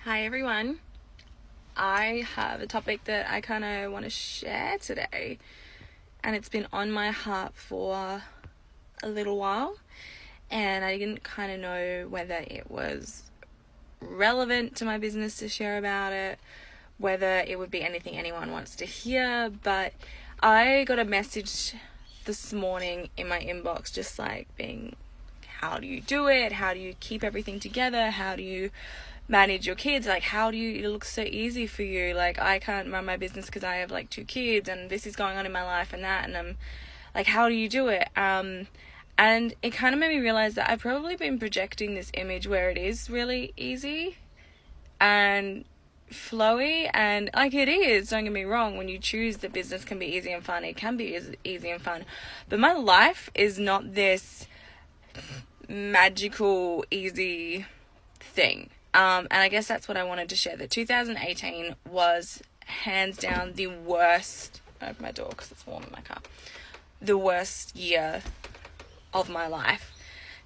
Hi everyone. I have a topic that I kind of want to share today, and it's been on my heart for a little while, and I didn't kind of know whether it was relevant to my business to share about it, whether it would be anything anyone wants to hear, but I got a message this morning in my inbox just like being, how do you do it? How do you keep everything together? How do you manage your kids? Like, how do you, it looks so easy for you. Like, I can't run my business because I have like 2 kids and this is going on in my life and that, and I'm like, how do you do it? And it kind of made me realize that I've probably been projecting this image where it is really easy and flowy, and like it is, don't get me wrong, when you choose the business can be easy and fun, it can be easy and fun, but my life is not this magical easy thing. And I guess that's what I wanted to share, that 2018 was hands down the worst, open my door because it's warm in my car, the worst year of my life.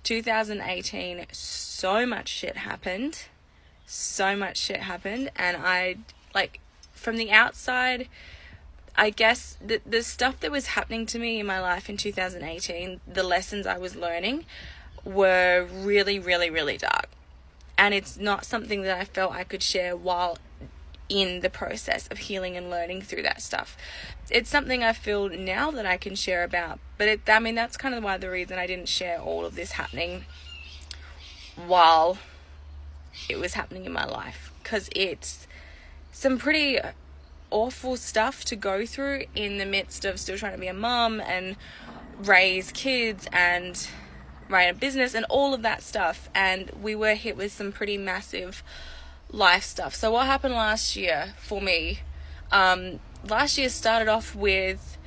2018, so much shit happened, and I, like, from the outside, I guess the stuff that was happening to me in my life in 2018, the lessons I was learning were really, really, really dark. And it's not something that I felt I could share while in the process of healing and learning through that stuff. It's something I feel now that I can share about, but that's kind of the reason I didn't share all of this happening while it was happening in my life, because it's some pretty awful stuff to go through in the midst of still trying to be a mum and raise kids and run a business and all of that stuff. And we were hit with some pretty massive life stuff. So what happened last year for me? Last year started off with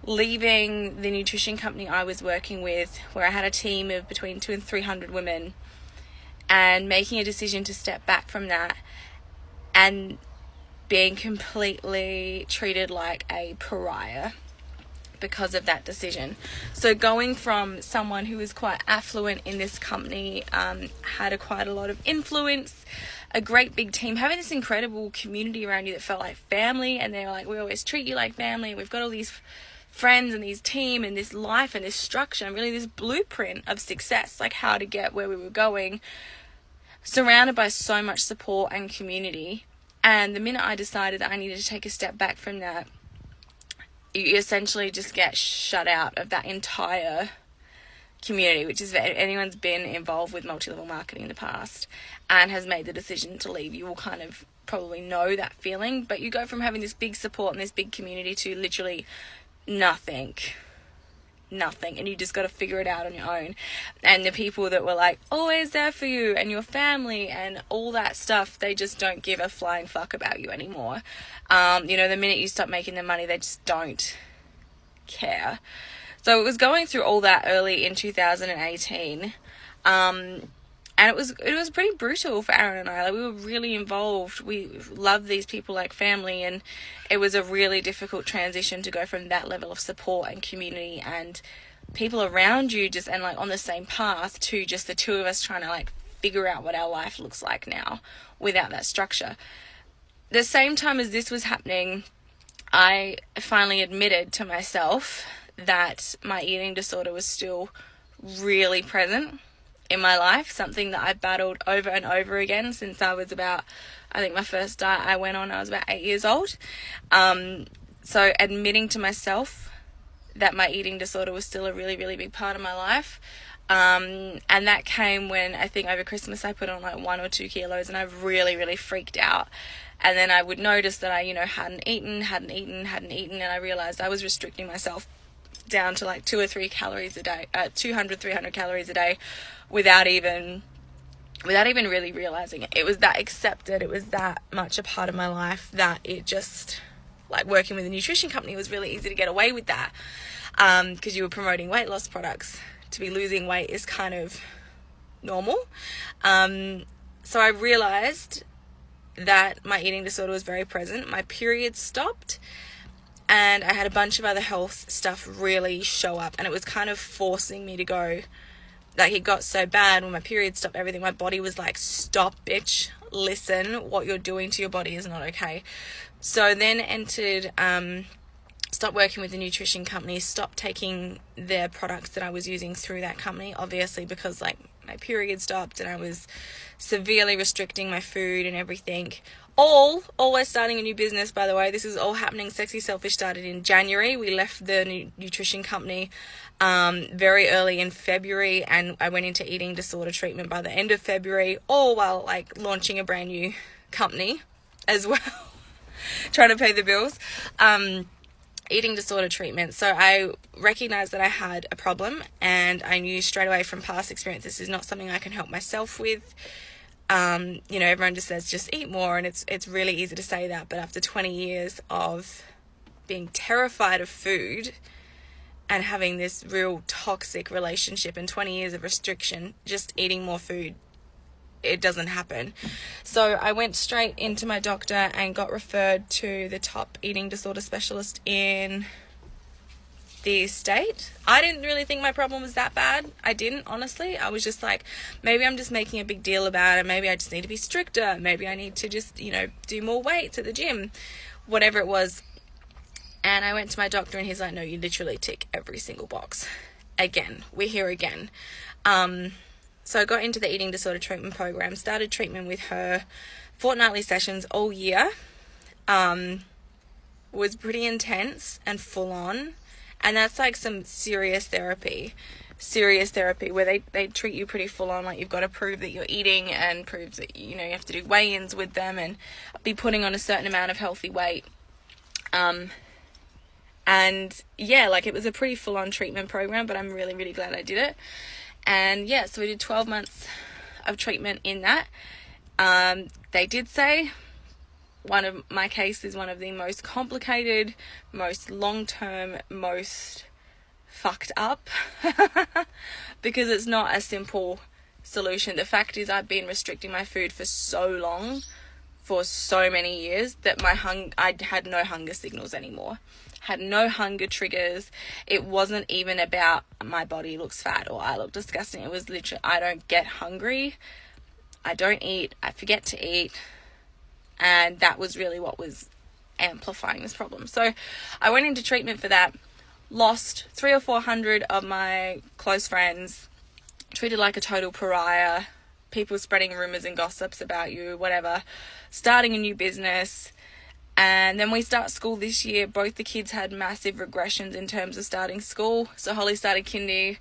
leaving the nutrition company I was working with, where I had a team of between 200 and 300 women, and making a decision to step back from that and being completely treated like a pariah because of that decision. So going from someone who was quite affluent in this company, had quite a lot of influence, a great big team, having this incredible community around you that felt like family, and they were like, we always treat you like family, and we've got all these friends and these team and this life and this structure and really this blueprint of success, like how to get where we were going, surrounded by so much support and community. And the minute I decided that I needed to take a step back from that, you essentially just get shut out of that entire community, which is, if anyone's been involved with multi-level marketing in the past and has made the decision to leave, you will kind of probably know that feeling. But you go from having this big support and this big community to literally nothing, and you just got to figure it out on your own. And the people that were like always there for you and your family and all that stuff, they just don't give a flying fuck about you anymore. The minute you stop making them money, they just don't care. So it was going through all that early in 2018, and it was pretty brutal for Aaron and I. Like, we were really involved. We loved these people like family, and it was a really difficult transition to go from that level of support and community and people around you just, and like on the same path, to just the two of us trying to like figure out what our life looks like now without that structure. The same time as this was happening, I finally admitted to myself that my eating disorder was still really present in my life, something that I battled over and over again since I was about, I think my first diet I went on, I was about 8 years old. So admitting to myself that my eating disorder was still a really, really big part of my life. And that came when I think over Christmas I put on like 1 or 2 kilos, and I really, really freaked out. And then I would notice that I, hadn't eaten, and I realized I was restricting myself down to like 200 or 300 calories a day, 200, 300 calories a day, without even really realizing it. It was that accepted, it was that much a part of my life that it just, like working with a nutrition company, was really easy to get away with that, because you were promoting weight loss products. To be losing weight is kind of normal. So I realized that my eating disorder was very present. My period stopped, and I had a bunch of other health stuff really show up, and it was kind of forcing me to go, like it got so bad when my period stopped, everything, my body was like, stop, bitch, listen, what you're doing to your body is not okay. So then stopped working with the nutrition company, stopped taking their products that I was using through that company, obviously because like my period stopped and I was severely restricting my food and everything. Always starting a new business, by the way. This is all happening. Sexy Selfish started in January. We left the nutrition company very early in February, and I went into eating disorder treatment by the end of February, all while like launching a brand new company as well, trying to pay the bills. Eating disorder treatment. So I recognized that I had a problem, and I knew straight away from past experience this is not something I can help myself with. Everyone just says just eat more, and it's really easy to say that, but after 20 years of being terrified of food and having this real toxic relationship and 20 years of restriction, just eating more food, it doesn't happen. So I went straight into my doctor and got referred to the top eating disorder specialist in the state. I didn't really think my problem was that bad. I didn't, honestly. I was just like, maybe I'm just making a big deal about it. Maybe I just need to be stricter. Maybe I need to just, do more weights at the gym, whatever it was. And I went to my doctor and he's like, no, you literally tick every single box. Again, we're here again. So I got into the eating disorder treatment program, started treatment with her, fortnightly sessions all year. Was pretty intense and full on. And that's like some serious therapy where they treat you pretty full on. Like you've got to prove that you're eating and prove that, you have to do weigh-ins with them and be putting on a certain amount of healthy weight. And yeah, like it was a pretty full on treatment program, but I'm really, really glad I did it. And yeah, so we did 12 months of treatment in that. They did say one of my case is one of the most complicated, most long-term, most fucked up because it's not a simple solution. The fact is I've been restricting my food for so long, for so many years, that I had no hunger signals anymore. Had no hunger triggers. It wasn't even about my body looks fat or I look disgusting. It was literally, I don't get hungry. I don't eat. I forget to eat. And that was really what was amplifying this problem. So I went into treatment for that, lost 300 or 400 of my close friends, treated like a total pariah, people spreading rumors and gossips about you, whatever, starting a new business. And then we start school this year. Both the kids had massive regressions in terms of starting school. So Holly started kindy.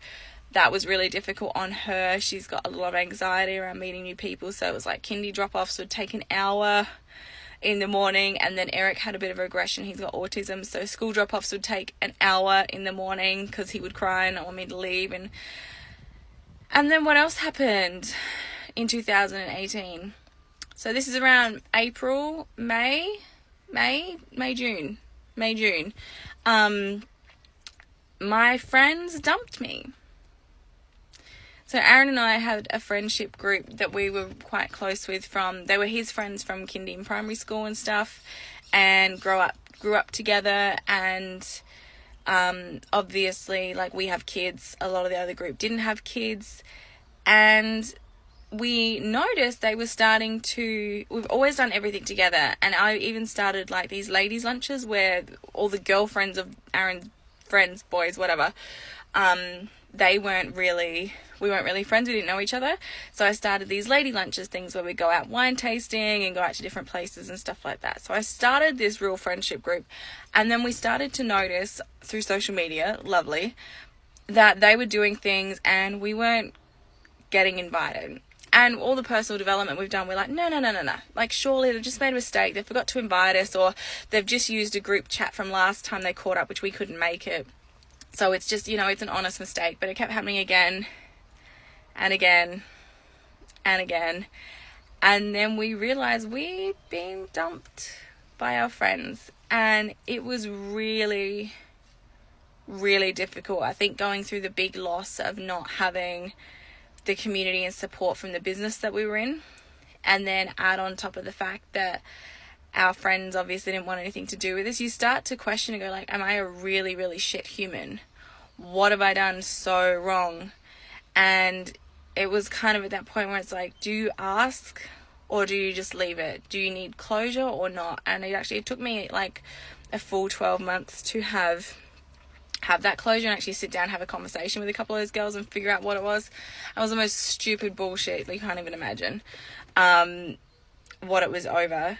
That was really difficult on her. She's got a lot of anxiety around meeting new people. So it was like kindy drop-offs would take an hour in the morning. And then Eric had a bit of regression. He's got autism. So school drop-offs would take an hour in the morning because he would cry and not want me to leave. And then what else happened in 2018? So this is around April, May, June. My friends dumped me. So Aaron and I had a friendship group that we were quite close with they were his friends from kindy and primary school and stuff, and grew up together. And obviously, like, we have kids. A lot of the other group didn't have kids, and we noticed they were starting to, we've always done everything together, and I even started like these ladies lunches where all the girlfriends of Aaron's friends, boys, whatever, we weren't really friends, we didn't know each other. So I started these lady lunches things where we go out wine tasting and go out to different places and stuff like that. So I started this real friendship group, and then we started to notice through social media, lovely, that they were doing things and we weren't getting invited. And all the personal development we've done, we're like, no. Like, surely they've just made a mistake. They forgot to invite us, or they've just used a group chat from last time they caught up, which we couldn't make it. So it's just, it's an honest mistake. But it kept happening again and again and again. And then we realized we'd been dumped by our friends. And it was really, really difficult. I think going through the big loss of not having the community and support from the business that we were in, and then add on top of the fact that our friends obviously didn't want anything to do with us, you start to question and go like, am I a really, really shit human? What have I done so wrong? And it was kind of at that point where it's like, do you ask or do you just leave it? Do you need closure or not? And it took me like a full 12 months to have that closure and actually sit down and have a conversation with a couple of those girls and figure out what it was. It was the most stupid bullshit. You can't even imagine what it was over.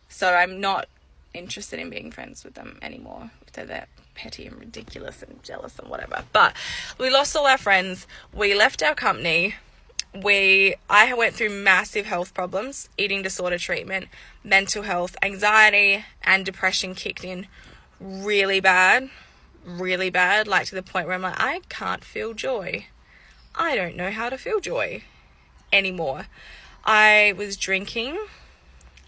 So I'm not interested in being friends with them anymore. They're that petty and ridiculous and jealous and whatever. But we lost all our friends. We left our company. I went through massive health problems, eating disorder treatment, mental health, anxiety and depression kicked in really bad, like to the point where I'm like, I can't feel joy. I don't know how to feel joy anymore. I was drinking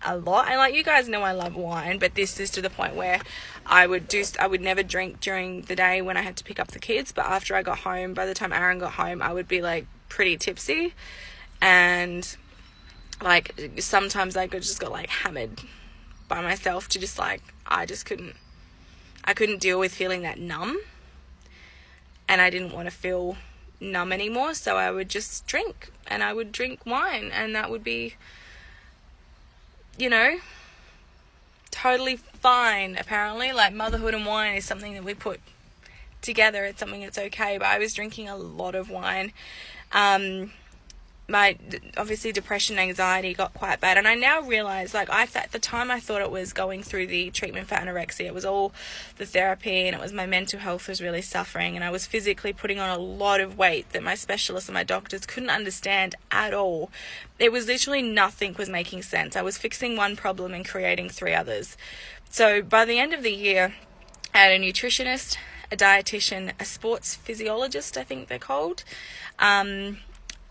a lot, and like, you guys know I love wine, but this is to the point where I would never drink during the day when I had to pick up the kids, but after I got home, by the time Aaron got home, I would be like pretty tipsy, and like sometimes I just got like hammered by myself to just like, I couldn't deal with feeling that numb, and I didn't want to feel numb anymore, so I would just drink, and I would drink wine, and that would be, you know, totally fine. Apparently, like, motherhood and wine is something that we put together. It's something that's okay. But I was drinking a lot of wine. My obviously depression, anxiety got quite bad, and I now realize, like, at the time I thought it was going through the treatment for anorexia. It was all the therapy, and it was my mental health was really suffering, and I was physically putting on a lot of weight that my specialists and my doctors couldn't understand at all. It was literally nothing was making sense. I was fixing one problem and creating 3 others. So by the end of the year, I had a nutritionist, a dietitian, a sports physiologist, I think they're called,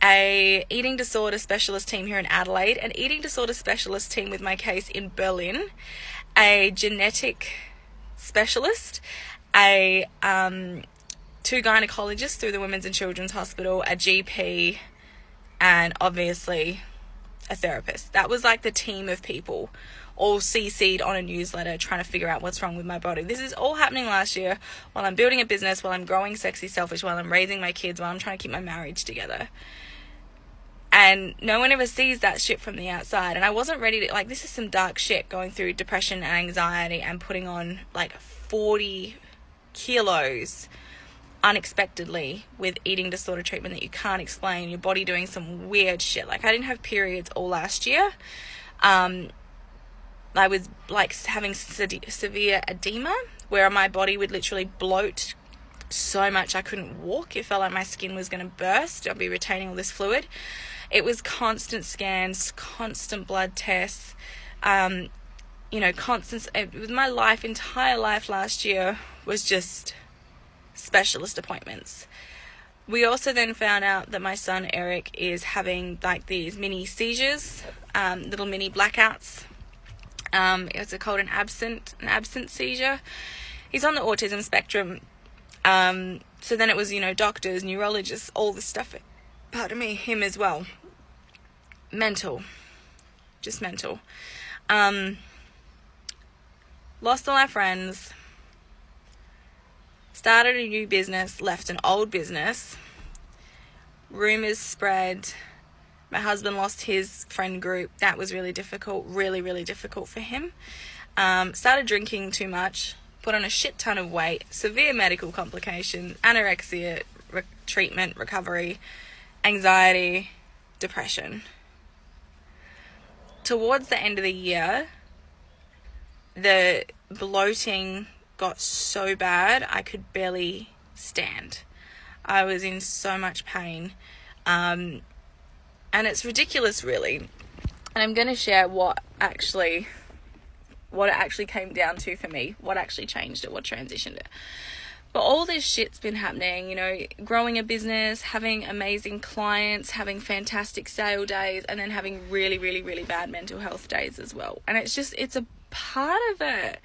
a eating disorder specialist team here in Adelaide, an eating disorder specialist team with my case in Berlin, a genetic specialist, a 2 gynecologists through the Women's and Children's Hospital, a GP, and obviously a therapist. That was like the team of people all CC'd on a newsletter trying to figure out what's wrong with my body. This is all happening last year while I'm building a business, while I'm growing Sexy Selfish, while I'm raising my kids, while I'm trying to keep my marriage together. And no one ever sees that shit from the outside. And I wasn't ready to, like, this is some dark shit, going through depression and anxiety and putting on like 40 kilos unexpectedly with eating disorder treatment that you can't explain, your body doing some weird shit. Like, I didn't have periods all last year. I was like having severe edema where my body would literally bloat so much I couldn't walk. It felt like my skin was going to burst. I'd be retaining all this fluid. It was constant scans, constant blood tests, constant. It was my entire life last year was just specialist appointments. We also then found out that my son Eric is having like these mini seizures, little mini blackouts. It's called an absent seizure. He's on the autism spectrum. So then it was, doctors, neurologists, all this stuff. Him as well. Just mental. Lost all our friends. Started a new business, left an old business. Rumors spread. My husband lost his friend group. That was really difficult, really, really difficult for him. Started drinking too much, put on a shit ton of weight, severe medical complications, anorexia, treatment, recovery, anxiety, depression. Towards the end of the year, the bloating got so bad I could barely stand. I was in so much pain. And it's ridiculous, really. And I'm going to share what it actually came down to for me, what actually changed it, what transitioned it. But all this shit's been happening, growing a business, having amazing clients, having fantastic sale days, and then having really, really, really bad mental health days as well. And it's a part of it.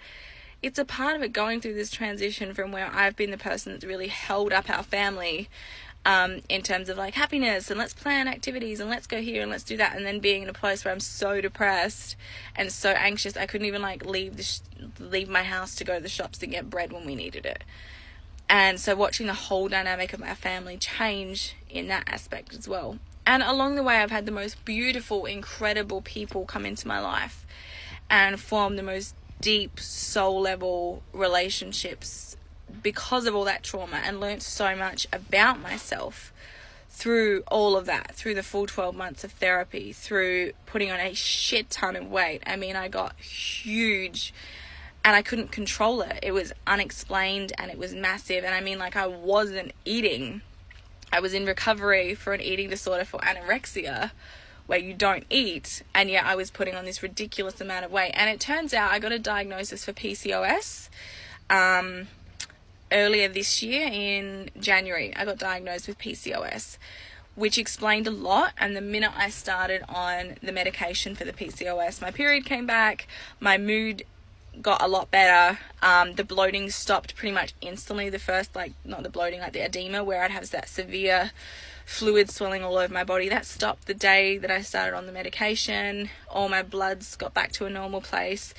It's a part of it, going through this transition from where I've been the person that's really held up our family in terms of like happiness and let's plan activities and let's go here and let's do that, and then being in a place where I'm so depressed and so anxious I couldn't even like leave my house to go to the shops to get bread when we needed it. And so watching the whole dynamic of my family change in that aspect as well. And along the way, I've had the most beautiful, incredible people come into my life and form the most deep soul level relationships because of all that trauma, and learned so much about myself through all of that, through the full 12 months of therapy, through putting on a shit ton of weight. I mean, I got huge and I couldn't control it. It was unexplained and it was massive. And I mean, like, I wasn't eating. I was in recovery for an eating disorder for anorexia, where you don't eat, and yet I was putting on this ridiculous amount of weight. And it turns out I got a diagnosis for PCOS earlier this year in January. I got diagnosed with PCOS, which explained a lot. And the minute I started on the medication for the PCOS, my period came back, my mood got a lot better. The bloating stopped pretty much instantly. The first, like, not the bloating, like the edema, where I'd have that severe fluid swelling all over my body, that stopped the day that I started on the medication. All my bloods got back to a normal place.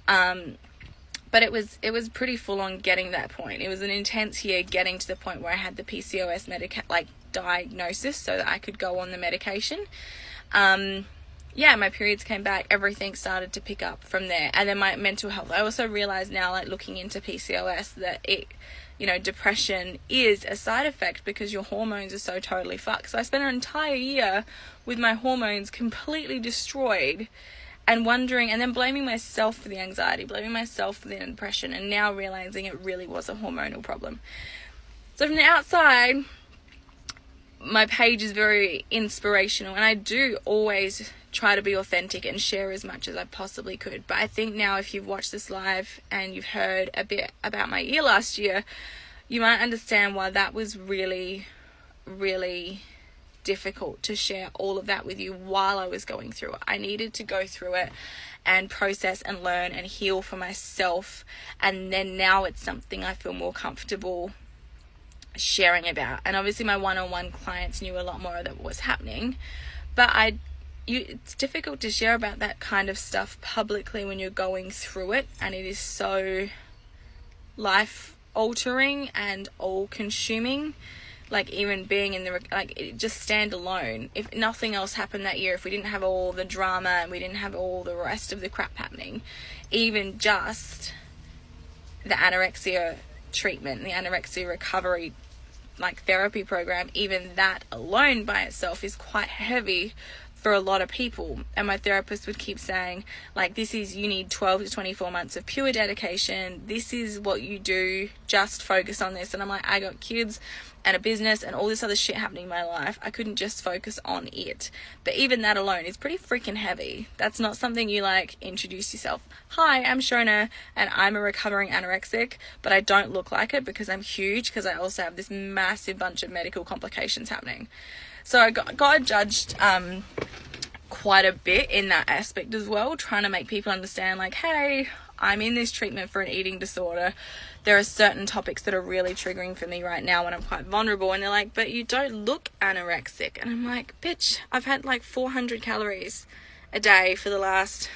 But it was pretty full on getting that point. It was an intense year getting to the point where I had the PCOS diagnosis so that I could go on the medication. My periods came back, everything started to pick up from there. And then my mental health, I also realized now, like, looking into PCOS, that it, depression is a side effect because your hormones are so totally fucked. So I spent an entire year with my hormones completely destroyed, and wondering, and then blaming myself for the anxiety, blaming myself for the depression, and now realizing it really was a hormonal problem. So from the outside, my page is very inspirational, and I do always try to be authentic and share as much as I possibly could. But I think now, if you've watched this live and you've heard a bit about my year last year, you might understand why that was really, really difficult to share all of that with you while I was going through it. I needed to go through it and process and learn and heal for myself. And then now it's something I feel more comfortable sharing about. And obviously my one-on-one clients knew a lot more of that was happening, but it's difficult to share about that kind of stuff publicly when you're going through it, and it is so life altering and all consuming. Like, even being in just stand alone, if nothing else happened that year, if we didn't have all the drama and we didn't have all the rest of the crap happening, even just the anorexia treatment, the anorexia recovery therapy program, even that alone by itself is quite heavy for a lot of people. And my therapist would keep saying, you need 12 to 24 months of pure dedication. This is what you do. Just focus on this. And I'm like, I got kids and a business and all this other shit happening in my life. I couldn't just focus on it. But even that alone is pretty freaking heavy. That's not something you introduce yourself. Hi, I'm Shona and I'm a recovering anorexic, but I don't look like it because I'm huge, because I also have this massive bunch of medical complications happening. So I got judged quite a bit in that aspect as well, trying to make people understand, hey, I'm in this treatment for an eating disorder. There are certain topics that are really triggering for me right now and I'm quite vulnerable. And they're like, but you don't look anorexic. And I'm like, bitch, I've had 400 calories a day for the last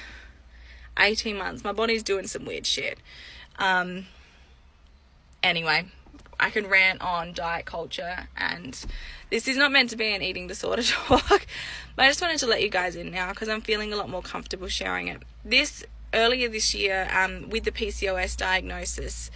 18 months. My body's doing some weird shit. Anyway, I can rant on diet culture, and this is not meant to be an eating disorder talk, but I just wanted to let you guys in now because I'm feeling a lot more comfortable sharing it. Earlier this year, with the PCOS diagnosis,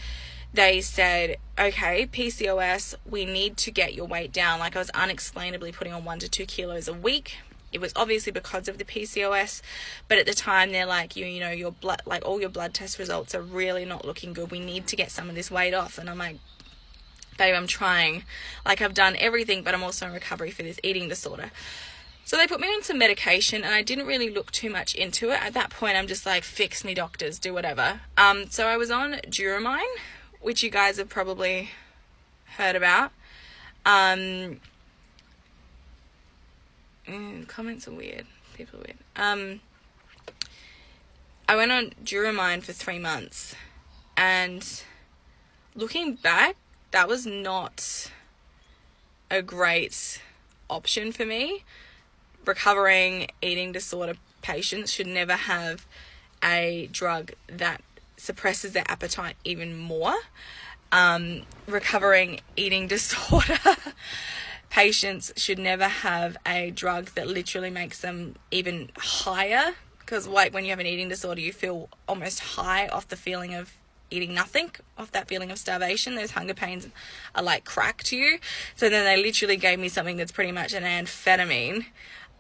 they said, okay, PCOS, we need to get your weight down. I was unexplainably putting on 1 to 2 kilos a week. It was obviously because of the PCOS, but at the time they're like, your blood, all your blood test results are really not looking good. We need to get some of this weight off. And I'm like, babe, I'm trying. I've done everything, but I'm also in recovery for this eating disorder. So they put me on some medication, and I didn't really look too much into it. At that point, I'm just fix me, doctors, do whatever. So I was on Duramine, which you guys have probably heard about. Comments are weird. People are weird. I went on Duramine for 3 months, and looking back, that was not a great option for me. Recovering eating disorder patients should never have a drug that suppresses their appetite even more. recovering eating disorder patients should never have a drug that literally makes them even higher, because like when you have an eating disorder, you feel almost high off the feeling of eating nothing, off that feeling of starvation. Those hunger pains are like crack to you. So then they literally gave me something that's pretty much an amphetamine.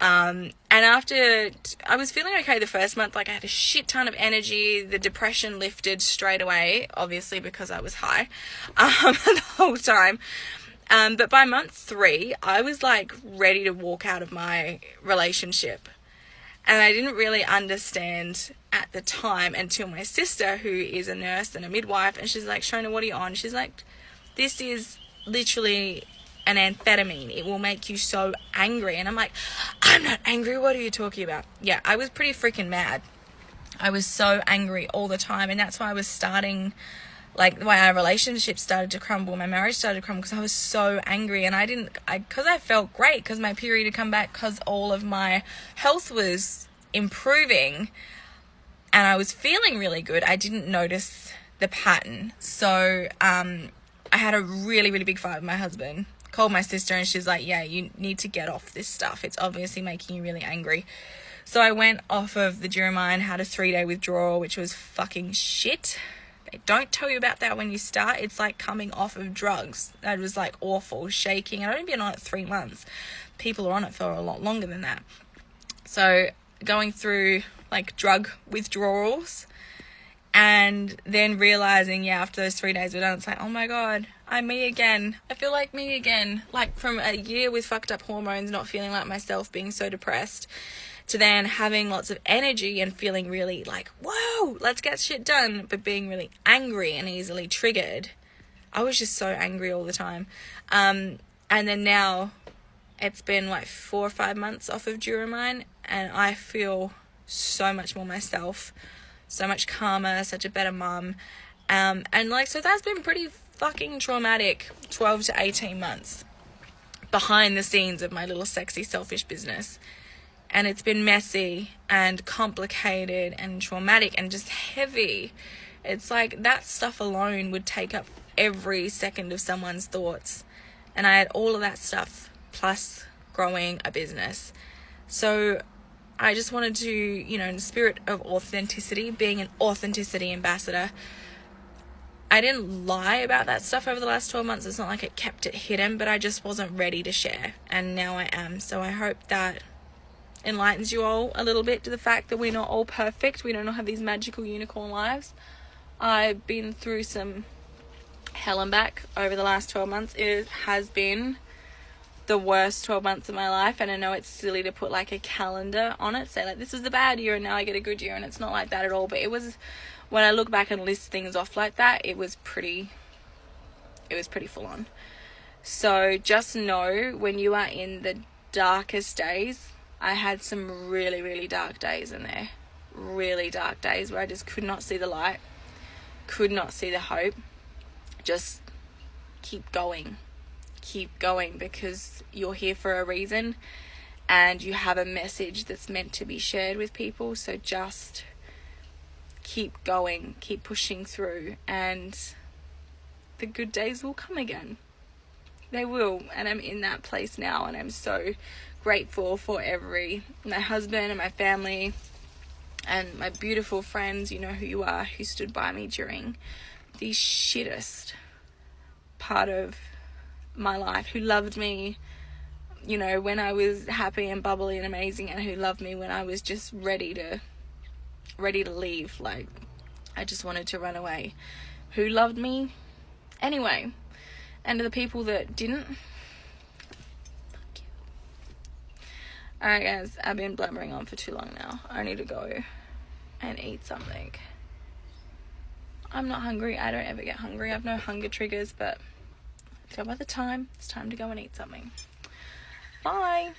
And after I was feeling okay the first month, like I had a shit ton of energy, the depression lifted straight away, obviously because I was high the whole time. But by month 3, I was like ready to walk out of my relationship. And I didn't really understand at the time until my sister, who is a nurse and a midwife, and she's like, Shona, what are you on? She's like, this is literally an amphetamine. It will make you so angry. And I'm like, I'm not angry. What are you talking about? Yeah, I was pretty freaking mad. I was so angry all the time. And that's why I was starting, like, why our relationship started to crumble, my marriage started to crumble, because I was so angry. And because I felt great, because my period had come back, because all of my health was improving and I was feeling really good, I didn't notice the pattern. So I had a really, really big fight with my husband. Called my sister and she's like, yeah, you need to get off this stuff. It's obviously making you really angry. So I went off of the Duromine, had a 3-day withdrawal, which was fucking shit. They don't tell you about that when you start. It's like coming off of drugs. That was like awful, shaking. I'd only been on it 3 months. People are on it for a lot longer than that. So going through like drug withdrawals and then realizing, yeah, after those 3 days were done, it's like, oh my God, I'm me again. I feel like me again. Like from a year with fucked up hormones, not feeling like myself, being so depressed, to then having lots of energy and feeling really like, whoa, let's get shit done, but being really angry and easily triggered. I was just so angry all the time. And then now it's been like 4 or 5 months off of Duromine and I feel so much more myself, so much calmer, such a better mum. And like, so that's been pretty fucking traumatic 12 to 18 months behind the scenes of my little sexy selfish business. And it's been messy and complicated and traumatic and just heavy. It's like that stuff alone would take up every second of someone's thoughts. And I had all of that stuff plus growing a business. So I just wanted to, you know, in the spirit of authenticity, being an authenticity ambassador, I didn't lie about that stuff over the last 12 months. It's not like I kept it hidden, but I just wasn't ready to share. And now I am. So I hope that enlightens you all a little bit to the fact that we're not all perfect. We don't all have these magical unicorn lives. I've been through some hell and back over the last 12 months. It has been the worst 12 months of my life, and I know it's silly to put like a calendar on it, say like this was the bad year and now I get a good year, and it's not like that at all. But it was, when I look back and list things off like that, it was pretty full on. So just know, when you are in the darkest days, I had some really, really dark days in there. Really dark days where I just could not see the light, could not see the hope. Just keep going, because you're here for a reason and you have a message that's meant to be shared with people. So just keep going, keep pushing through, and the good days will come again. They will. And I'm in that place now, and I'm so grateful for my husband and my family and my beautiful friends, you know who you are, who stood by me during the shittest part of my life, who loved me, you know, when I was happy and bubbly and amazing, and who loved me when I was just ready to leave, like I just wanted to run away, who loved me anyway. And to the people that didn't, fuck you. Alright guys, I've been blabbering on for too long now. I need to go and eat something. I'm not hungry. I don't ever get hungry. I have no hunger triggers, but by the time it's time to go and eat something. Bye.